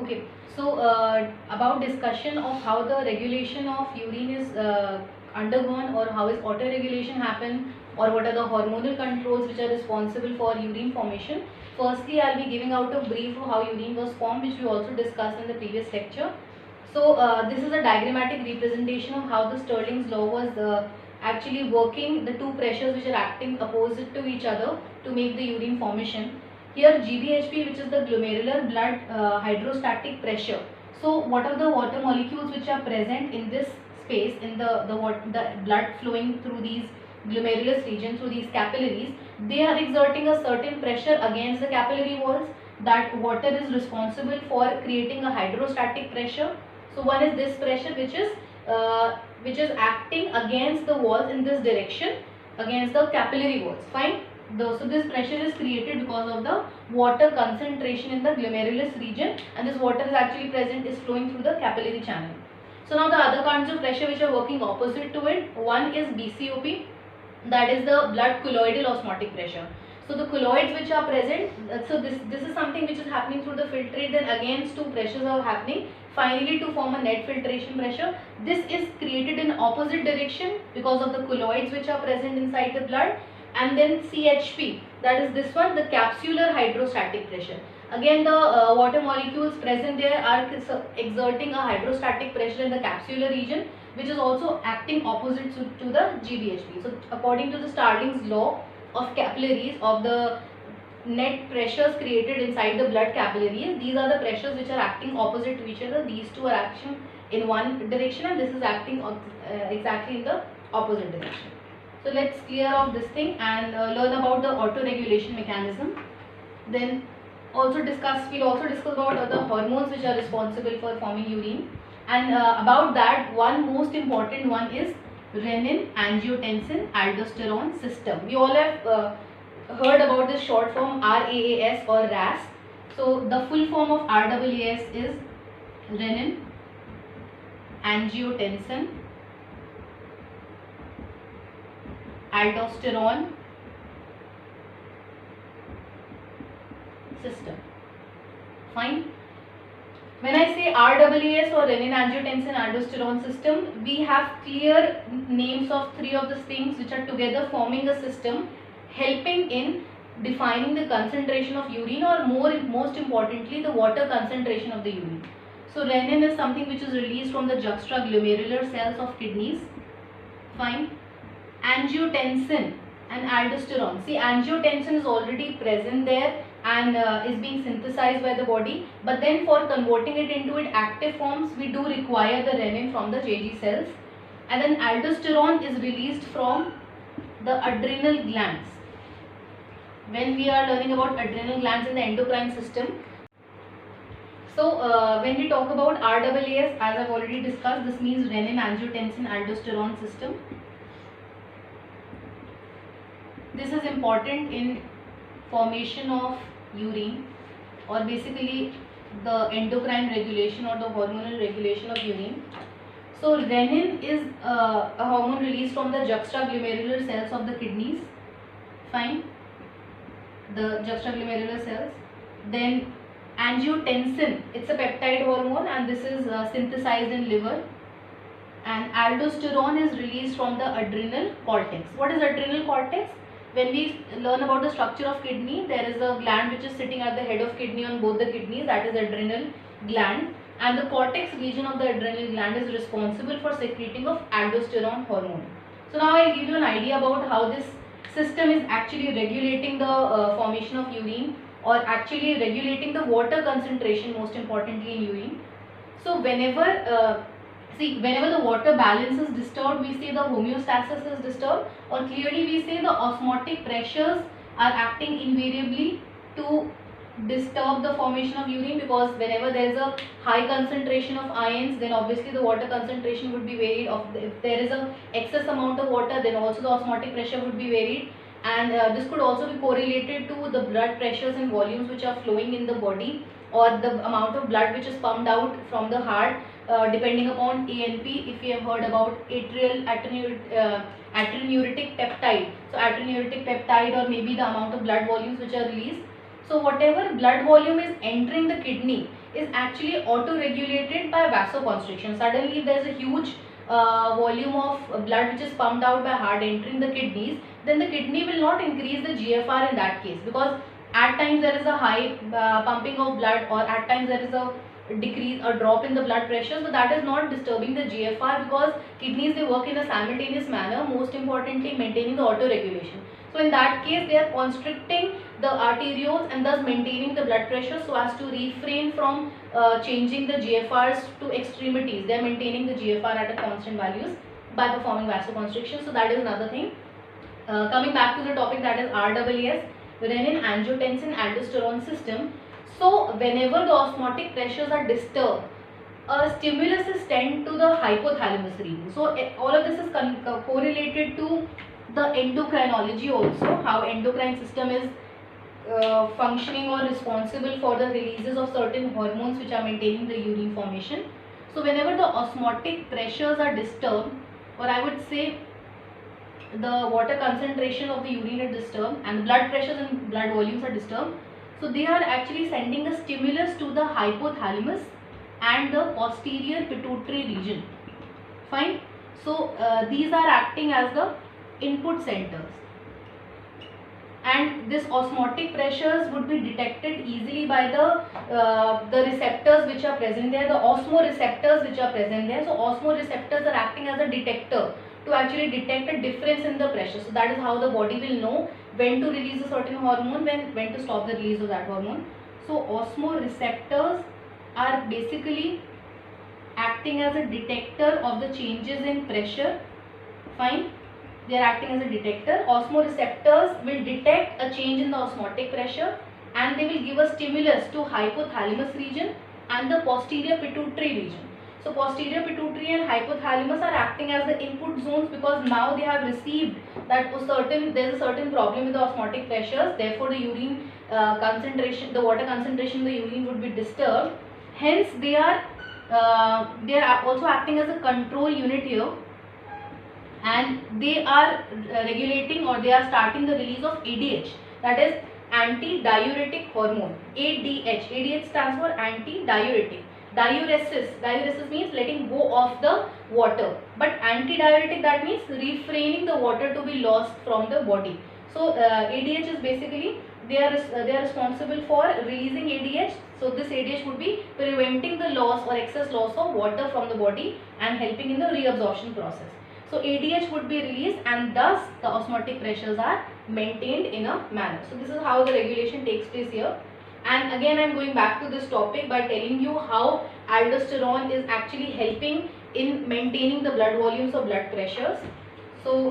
Okay, so about discussion of how the regulation of urine is undergone, or how is auto-regulation happen, or what are the hormonal controls which are responsible for urine formation. Firstly, I'll be giving out a brief of how urine was formed, which we also discussed in the previous lecture. So this is a diagrammatic representation of how the Stirling's law was actually working, the two pressures which are acting opposite to each other to make the urine formation. Here GBHP, which is the glomerular blood hydrostatic pressure. So what are the water molecules which are present in this space, in the blood flowing through these glomerulus region, through these capillaries, they are exerting a certain pressure against the capillary walls. That water is responsible for creating a hydrostatic pressure. So one is this pressure which is acting against the walls in this direction, against the capillary walls. Fine. So this pressure is created because of the water concentration in the glomerulus region, and this water is actually present, is flowing through the capillary channel. So now the other kinds of pressure which are working opposite to it, one is BCOP, that is the blood colloidal osmotic pressure. So the colloids which are present, so this is something which is happening through the filtrate, then again two pressures are happening finally to form a net filtration pressure. This is created in opposite direction because of the colloids which are present inside the blood. And then CHP, that is this one, the capsular hydrostatic pressure. Again the water molecules present there are exerting a hydrostatic pressure in the capsular region, which is also acting opposite to the GBHP. So according to the Stirling's law of capillaries, of the net pressures created inside the blood capillaries, these are the pressures which are acting opposite to each other. These two are acting in one direction, and this is acting exactly in the opposite direction. So let's clear off this thing and learn about the auto-regulation mechanism. Then we'll also discuss about the hormones which are responsible for forming urine. And about that, one most important one is renin, angiotensin, aldosterone system. We all have heard about this short form RAAS or RAS. So the full form of RAAS is renin, angiotensin, aldosterone system. Fine. When I say RAAS or renin, angiotensin, aldosterone system, we have clear names of three of these things which are together forming a system, helping in defining the concentration of urine, or most importantly the water concentration of the urine. So renin is something which is released from the juxtaglomerular cells of kidneys. Fine. Angiotensin and aldosterone. See, angiotensin is already present there and is being synthesized by the body, but then for converting it into its active forms, we do require the renin from the JG cells. And then aldosterone is released from the adrenal glands. When we are learning about adrenal glands in the endocrine system, so when we talk about RAAS, as I've already discussed, this means renin, angiotensin, aldosterone system. This is important in formation of urine, or basically the endocrine regulation or the hormonal regulation of urine. So renin is a hormone released from the juxtaglomerular cells of the kidneys. Fine. The juxtaglomerular cells. Then angiotensin, it's a peptide hormone, and this is synthesized in liver. And aldosterone is released from the adrenal cortex. What is adrenal cortex? When we learn about the structure of kidney, there is a gland which is sitting at the head of kidney on both the kidneys, that is adrenal gland, and the cortex region of the adrenal gland is responsible for secreting of aldosterone hormone. So now I'll give you an idea about how this system is actually regulating the formation of urine, or actually regulating the water concentration, most importantly in urine. So whenever the water balance is disturbed, we say the homeostasis is disturbed, or clearly we say the osmotic pressures are acting invariably to disturb the formation of urine, because whenever there is a high concentration of ions, then obviously the water concentration would be varied. If there is a excess amount of water, then also the osmotic pressure would be varied. And this could also be correlated to the blood pressures and volumes which are flowing in the body, or the amount of blood which is pumped out from the heart, depending upon ANP, if you have heard about adrenaluretic peptide. So adrenaluretic peptide, or maybe the amount of blood volumes which are released. So whatever blood volume is entering the kidney, is actually auto-regulated by vasoconstriction. Suddenly, if there is a huge volume of blood which is pumped out by heart entering the kidneys, then the kidney will not increase the GFR in that case, because at times there is a high pumping of blood, or at times there is a decrease or drop in the blood pressure, so that is not disturbing the GFR, because kidneys, they work in a simultaneous manner, most importantly maintaining the auto regulation. So in that case, they are constricting the arterioles and thus maintaining the blood pressure so as to refrain from changing the GFRs to extremities. They are maintaining the GFR at a constant values by performing vasoconstriction. So that is another thing. Coming back to the topic, that is RAAS, renin angiotensin aldosterone system. So whenever the osmotic pressures are disturbed, a stimulus is sent to the hypothalamus region. So all of this is correlated to the endocrinology also, how endocrine system is functioning or responsible for the releases of certain hormones which are maintaining the urine formation. So whenever the osmotic pressures are disturbed, or I would say the water concentration of the urine is disturbed and blood pressures and blood volumes are disturbed, so they are actually sending a stimulus to the hypothalamus and the posterior pituitary region. Fine. So these are acting as the input centers, and this osmotic pressures would be detected easily by the receptors which are present there, the osmoreceptors which are present there. So osmoreceptors are acting as a detector to actually detect a difference in the pressure. So that is how the body will know when to release a certain hormone, when to stop the release of that hormone. So osmoreceptors are basically acting as a detector of the changes in pressure. Fine. They are acting as a detector. Osmoreceptors will detect a change in the osmotic pressure and they will give a stimulus to hypothalamus region and the posterior pituitary region. So posterior pituitary and hypothalamus are acting as the input zones, because now they have received that there is a certain problem with the osmotic pressures, therefore the urine concentration, the water concentration in the urine would be disturbed. Hence they are also acting as a control unit here, and they are regulating, or they are starting the release of ADH, that is anti-diuretic hormone. ADH stands for anti-diuretic. Diuresis means letting go of the water, but anti-diuretic, that means refraining the water to be lost from the body. So ADH is basically, they are responsible for releasing ADH. So this ADH would be preventing the loss or excess loss of water from the body and helping in the reabsorption process. So ADH would be released, and thus the osmotic pressures are maintained in a manner. So this is how the regulation takes place here. And again, I am going back to this topic by telling you how aldosterone is actually helping in maintaining the blood volumes or blood pressures. So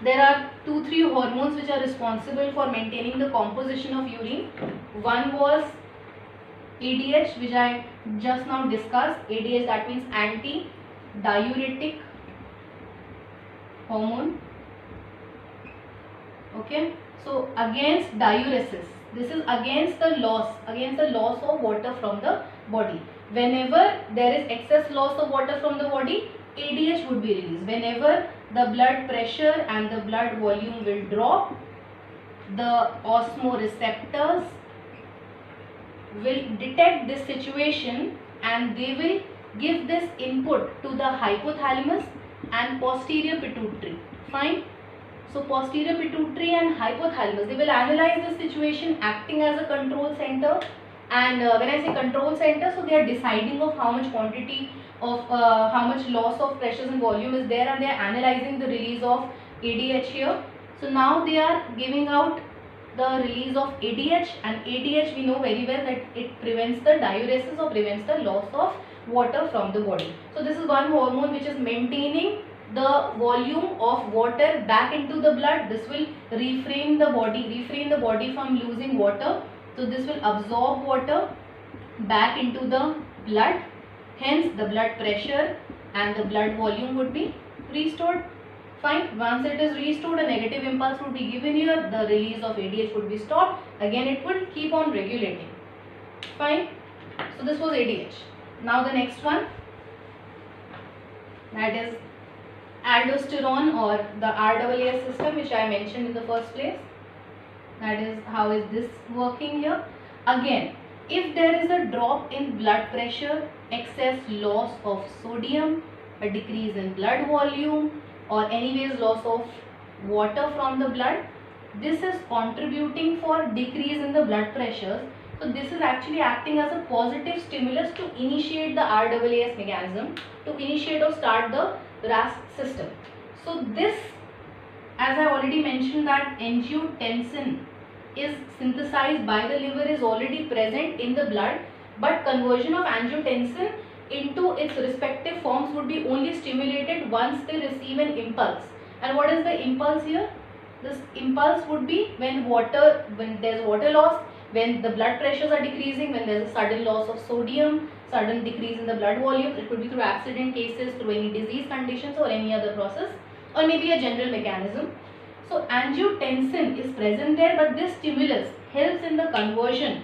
there are 2-3 hormones which are responsible for maintaining the composition of urine. One was ADH, which I just now discussed. ADH, that means anti-diuretic hormone. Okay. So against diuresis, this is against the loss of water from the body. Whenever there is excess loss of water from the body, ADH would be released. Whenever the blood pressure and the blood volume will drop, the osmoreceptors will detect this situation and they will give this input to the hypothalamus and posterior pituitary. Fine. So posterior pituitary and hypothalamus, they will analyze the situation, acting as a control center. And when I say control center, so they are deciding of how much quantity of how much loss of pressures and volume is there, and they are analyzing the release of ADH here. So now they are giving out the release of ADH, and ADH, we know very well that it prevents the diuresis or prevents the loss of water from the body. So this is one hormone which is maintaining the volume of water back into the blood. This will refrain the body from losing water. So this will absorb water back into the blood. Hence the blood pressure and the blood volume would be restored. Fine. Once it is restored, a negative impulse would be given here. The release of ADH would be stopped. Again it would keep on regulating. Fine. So this was ADH. Now the next one, that is aldosterone, or the RAAS system, which I mentioned in the first place. That is, how is this working here? Again, If there is a drop in blood pressure, excess loss of sodium, a decrease in blood volume, or anyways loss of water from the blood, this is contributing for decrease in the blood pressures. So this is actually acting as a positive stimulus to initiate the RAAS mechanism, to initiate or start the RAS system. So this, as I already mentioned, that angiotensin is synthesized by the liver, is already present in the blood, but conversion of angiotensin into its respective forms would be only stimulated once they receive an impulse. And what is the impulse here? This impulse would be when there's water loss, when the blood pressures are decreasing, when there's a sudden loss of sodium, sudden decrease in the blood volume. It could be through accident cases, through any disease conditions, or any other process, or maybe a general mechanism. So angiotensin is present there, but this stimulus helps in the conversion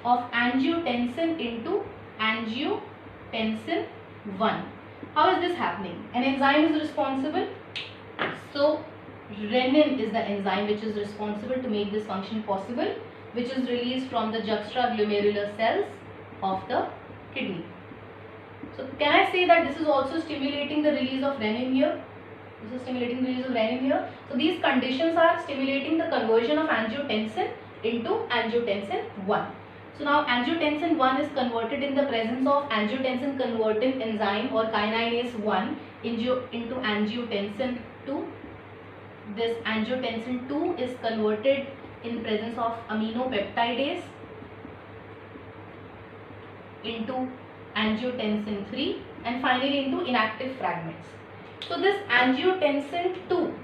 of angiotensin into angiotensin 1. How is this happening? An enzyme is responsible. So renin is the enzyme which is responsible to make this function possible, which is released from the juxtaglomerular cells of the kidney. So can I say that this is also stimulating the release of renin here? This is stimulating the release of renin here. So these conditions are stimulating the conversion of angiotensin into angiotensin 1. So now angiotensin 1 is converted in the presence of angiotensin converting enzyme or kinase 1 into angiotensin 2. This angiotensin 2 is converted in presence of aminopeptidase into angiotensin 3 and finally into inactive fragments. So this angiotensin 2,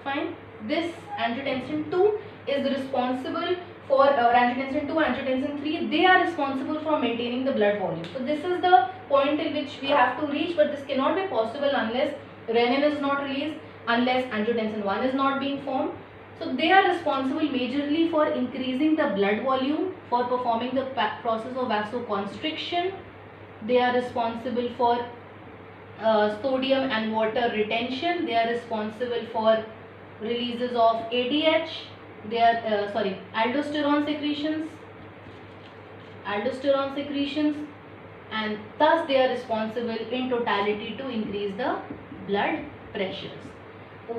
fine, this angiotensin 2 is responsible for angiotensin 2, angiotensin 3, they are responsible for maintaining the blood volume. So this is the point in which we have to reach, but this cannot be possible unless renin is not released, unless angiotensin 1 is not being formed. So they are responsible majorly for increasing the blood volume, for performing the process of vasoconstriction. They are responsible for sodium and water retention. They are responsible for releases of ADH. They are aldosterone secretions, and thus they are responsible in totality to increase the blood pressures.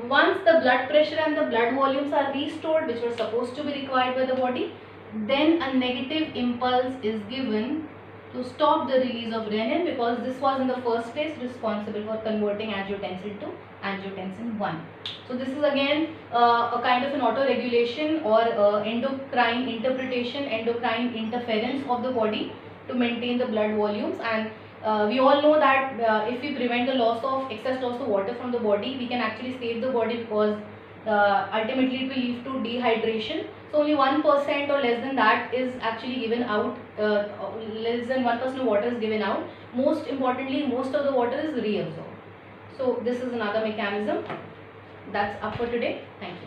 Once the blood pressure and the blood volumes are restored, which were supposed to be required by the body, then a negative impulse is given to stop the release of renin, because this was in the first place responsible for converting angiotensin to angiotensin 1. So this is again a kind of an auto-regulation or endocrine interpretation, endocrine interference of the body to maintain the blood volumes. And we all know that if we prevent the excess loss of water from the body, we can actually save the body, because ultimately it will lead to dehydration. So only 1% or less than that is actually given out, less than 1% of water is given out. Most importantly, most of the water is reabsorbed. So this is another mechanism. That's up for today. Thank you.